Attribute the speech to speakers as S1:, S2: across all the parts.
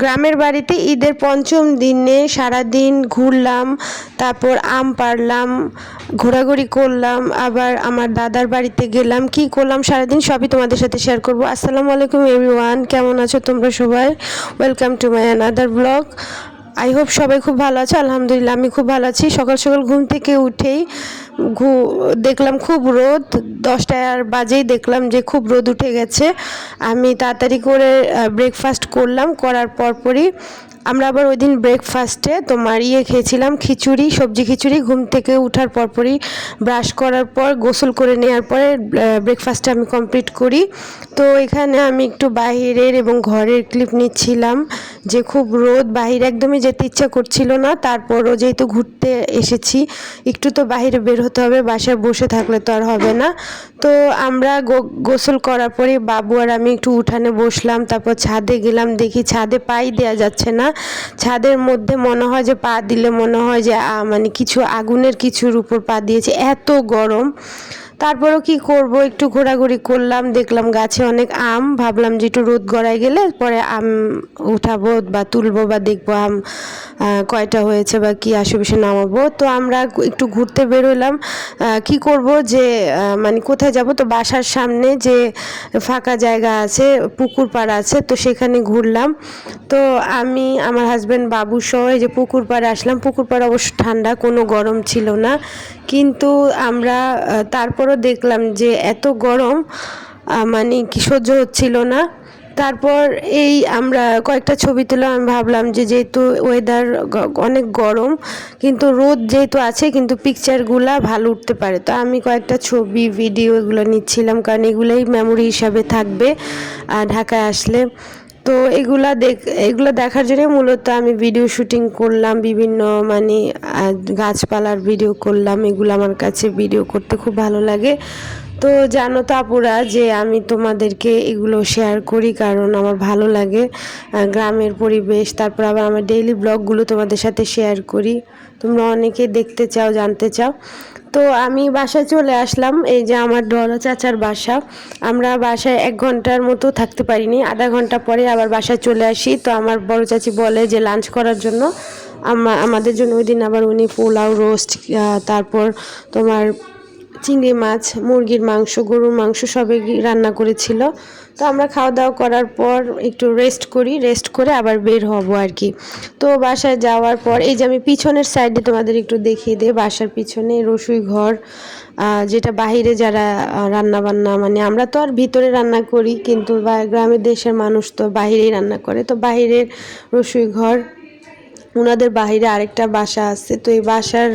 S1: গ্রামের বাড়িতে ঈদের পঞ্চম দিনে সারাদিন ঘুরলাম, তারপর আম পাড়লাম, ঘোরাঘুরি করলাম, আবার আমার দাদার বাড়িতে গেলাম। কি করলাম সারাদিন সবই তোমাদের সাথে শেয়ার করব। আসসালামু আলাইকুম এভরিওয়ান, কেমন আছো তোমরা সবাই? Welcome to my another blog. I hope সবাই খুব ভালো আছে। আলহামদুলিল্লাহ আমি খুব ভালো আছি। সকাল সকাল ঘুম থেকে উঠেই দেখলাম খুব রোদ, 10টা বাজেই দেখলাম যে খুব রোদ উঠে গেছে। আমি তাড়াতাড়ি করে ব্রেকফাস্ট করলাম, করার পরপরই আমরা আবার ওই দিন ব্রেকফাস্টে তোমার খেয়েছিলাম খিচুড়ি, সবজি খিচুড়ি। ঘুম থেকে ওঠার পরপরই ব্রাশ করার পর গোসল করে নেওয়ার পরে ব্রেকফাস্টটা আমি কমপ্লিট করি। তো এখানে আমি একটু বাহিরের এবং ঘরের ক্লিপ নিচ্ছিলাম যে খুব রোদ, বাহিরে একদমই যেতে ইচ্ছা করছিল না। তারপরও যেহেতু ঘুরতে এসেছি একটু তো বাইরে বের হতে হবে, বাসায় বসে থাকলে তো আর হবে না। তো আমরা গোসল করার পরে বাবু আর আমি একটু উঠানে বসলাম, তারপর ছাদে গেলাম। দেখি ছাদে পাই দেওয়া যাচ্ছে না, ছাদের মধ্যে মনে হয় যে পা দিলে মনে হয় যে মানে কিছু আগুনের কিছুর উপর পা দিয়েছে, এত গরম। তারপরও কি করব, একটু ঘোরাঘুরি করলাম, দেখলাম গাছে অনেক আম, ভাবলাম যে একটু রোদ গড়ায় গেলে পরে আম উঠাবো বা তুলবো বা দেখবো আম কয়টা হয়েছে বা কি আশেপাশে নামাবো। তো আমরা একটু ঘুরতে বেরোলাম। কি করব যে মানে কোথায় যাব, তো বাসার সামনে যে ফাঁকা জায়গা আছে, পুকুর পাড় আছে, তো সেখানে ঘুরলাম। তো আমি আমার হাজব্যান্ড বাবু সহ এই যে পুকুর পাড়ে আসলাম। পুকুর পাড় অবশ্য ঠান্ডা, কোনো গরম ছিল না, কিন্তু আমরা তারপরও দেখলাম যে এত গরম, মানে কি সহ্য হচ্ছিল না। তারপর এই আমরা কয়েকটা ছবি তুললাম। আমি ভাবলাম যে যেহেতু ওয়েদার অনেক গরম, কিন্তু রোদ যেহেতু আছে কিন্তু পিকচারগুলা ভালো উঠতে পারে, তো আমি কয়েকটা ছবি ভিডিও এগুলো নিচ্ছিলাম, কারণ এগুলোই মেমোরি হিসাবে থাকবে ঢাকায় আসলে। তো এগুলো দেখার জন্য মূলত আমি ভিডিও শুটিং করলাম, বিভিন্ন মানে গাছপালার ভিডিও করলাম। এগুলো আমার কাছে ভিডিও করতে খুব ভালো লাগে। তো জানো তো আপুরা যে আমি তোমাদেরকে এগুলো শেয়ার করি কারণ আমার ভালো লাগে গ্রামের পরিবেশ, তারপর আবার আমার ডেইলি ব্লগগুলো তোমাদের সাথে শেয়ার করি। তোমরা অনেকে দেখতে চাও, জানতে চাও। তো আমি বাসায় চলে আসলাম, এই যে আমার বড় চাচার বাসা। আমরা বাসায় 1 ঘন্টার মতো থাকতে পারিনি, আধা ঘন্টা পরে আবার বাসায় চলে আসি। তো আমার বড় চাচি বলে যে লাঞ্চ করার জন্য আমাদের জন্য ওই দিন আবার উনি পোলাও, রোস্ট, তারপর তোমার চিংড়ি মাছ, মুরগির মাংস, গরুর মাংস সবই রান্না করেছিল। তো আমরা খাওয়া দাওয়া করার পর একটু রেস্ট করি, রেস্ট করে আবার বের হব আর কি। তো বাসায় যাওয়ার পর এই যে আমি পিছনের সাইডে তোমাদের একটু দেখিয়ে দিই, বাসার পিছনে রসুই ঘর, যেটা বাহিরে যারা রান্না বান্না, মানে আমরা তো আর ভিতরে রান্না করি, কিন্তু গ্রামের দেশের মানুষ তো বাহিরেই রান্না করে। তো বাহিরের রসুই ঘর, ওনাদের বাহিরে আরেকটা বাসা আছে, তো এই বাসার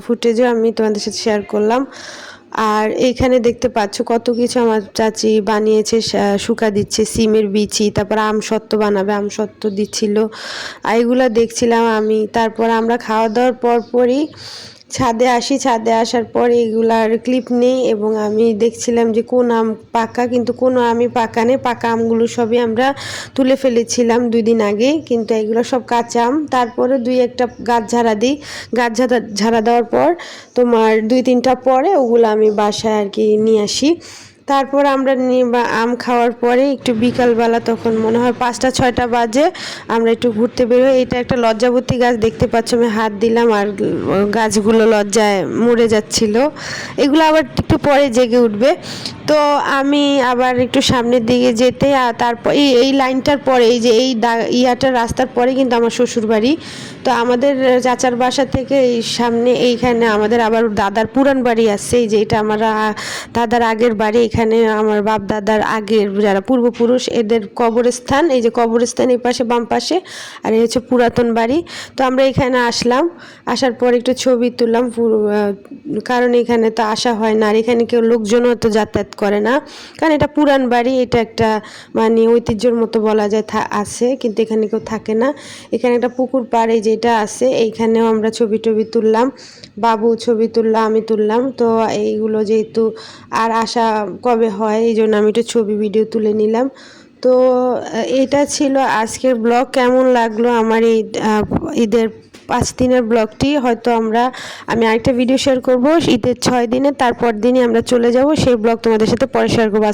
S1: ফুটেজও আমি তোমাদের সাথে শেয়ার করলাম। আর এইখানে দেখতে পাচ্ছ কত কিছু আমার চাচি বানিয়েছে, শুকা দিচ্ছে সিমের বিচি, তারপর আমসত্ত্ব বানাবে, আমসত্ত্ব দিচ্ছিল, এইগুলা দেখছিলাম আমি। তারপর আমরা খাওয়া দাওয়ার পরপরই ছাদে আসি, ছাদে আসার পর এগুলার ক্লিপ নেই এবং আমি দেখছিলাম যে কোন আম পাকা, কিন্তু কোনো আমই পাকা নেই। পাকা আমগুলো সবই আমরা তুলে ফেলেছিলাম 2 দিন আগে, কিন্তু এগুলো সব কাঁচা আম। তারপরে 2-1টা গাছ ঝাড়া দিই, গাছ ঝাড়া দেওয়ার পর তোমার 2-3টা পরে ওগুলো আমি বাসায় আর কি নিয়ে আসি। তারপর আমরা আম খাওয়ার পরে একটু বিকালবেলা, তখন মনে হয় 5টা-6টা বাজে, আমরা একটু ঘুরতে বেরোই। এটা একটা লজ্জাবতী গাছ, দেখতে পাচ্ছ আমি হাত দিলাম আর গাছগুলো লজ্জায় মরে যাচ্ছিল। এগুলো আবার একটু পরে জেগে উঠবে। তো আমি আবার একটু সামনের দিকে যেতে, আর তারপর এই লাইনটার পরে এই যে এই ইয়াটার রাস্তার পরে কিন্তু আমার শ্বশুর বাড়ি। তো আমাদের চাচার বাসা থেকে এই সামনে এইখানে আমাদের আবার দাদার পুরান বাড়ি আছে, এই যে এটা আমার দাদার আগের বাড়ি। এখানে আমার বাপ দাদার আগের যারা পূর্বপুরুষ এদের কবরস্থান, এই যে কবরস্থান এই পাশে বাম পাশে, আর এই হচ্ছে পুরাতন বাড়ি। তো আমরা এখানে আসলাম, আসার পর একটু ছবি তুললাম, কারণ এখানে তো আসা হয় না, আর এখানে কেউ লোকজনও তো যাতায়াত করে না, কারণ এটা পুরান বাড়ি, এটা একটা মানে ঐতিহ্যের মতো বলা যায় আছে, কিন্তু এখানে কেউ থাকে না। এখানে একটা পুকুর পাড়ে যেটা আছে, এইখানেও আমরা ছবি টবি তুললাম, বাবু ছবি তুললাম, আমি তুললাম। তো এইগুলো যেহেতু আর আসা কবে হয়, এই জন্য আমি একটু ছবি ভিডিও তুলে নিলাম। তো এটা ছিল আজকের ব্লগ। কেমন লাগলো আমার এই ঈদের 5 দিনের ব্লগটি? হয়তো আমি আরেকটা ভিডিও শেয়ার করব ঈদের 6 দিনে, তারপর দিনই আমরা চলে যাব, সেই ব্লগ তোমাদের সাথে পরে শেয়ার করবো।